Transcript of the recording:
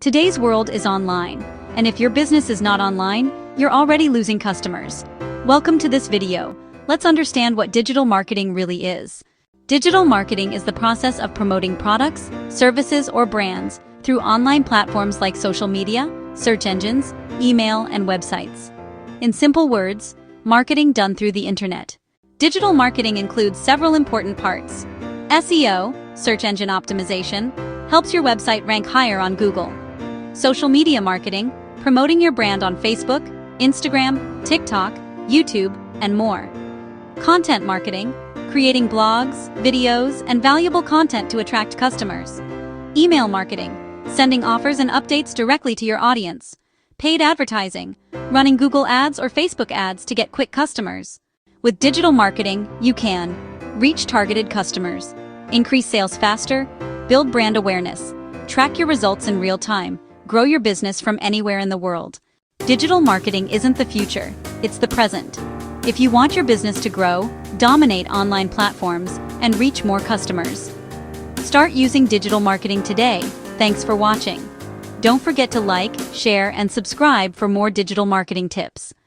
Today's world is online, and if your business is not online, you're already losing customers. Welcome to this video. Let's understand what digital marketing really is. Digital marketing is the process of promoting products, services, or brands through online platforms like social media, search engines, email, and websites. In simple words, marketing done through the internet. Digital marketing includes several important parts. SEO, search engine optimization, helps your website rank higher on Google. Social media marketing, promoting your brand on Facebook, Instagram, TikTok, YouTube, and more. Content marketing, creating blogs, videos, and valuable content to attract customers. Email marketing, sending offers and updates directly to your audience. Paid advertising, running Google ads or Facebook ads to get quick customers. With digital marketing, you can reach targeted customers, increase sales faster, build brand awareness, track your results in real time, grow your business from anywhere in the world. Digital marketing isn't the future, it's the present. If you want your business to grow, dominate online platforms, and reach more customers, start using digital marketing today. Thanks for watching. Don't forget to like, share, and subscribe for more digital marketing tips.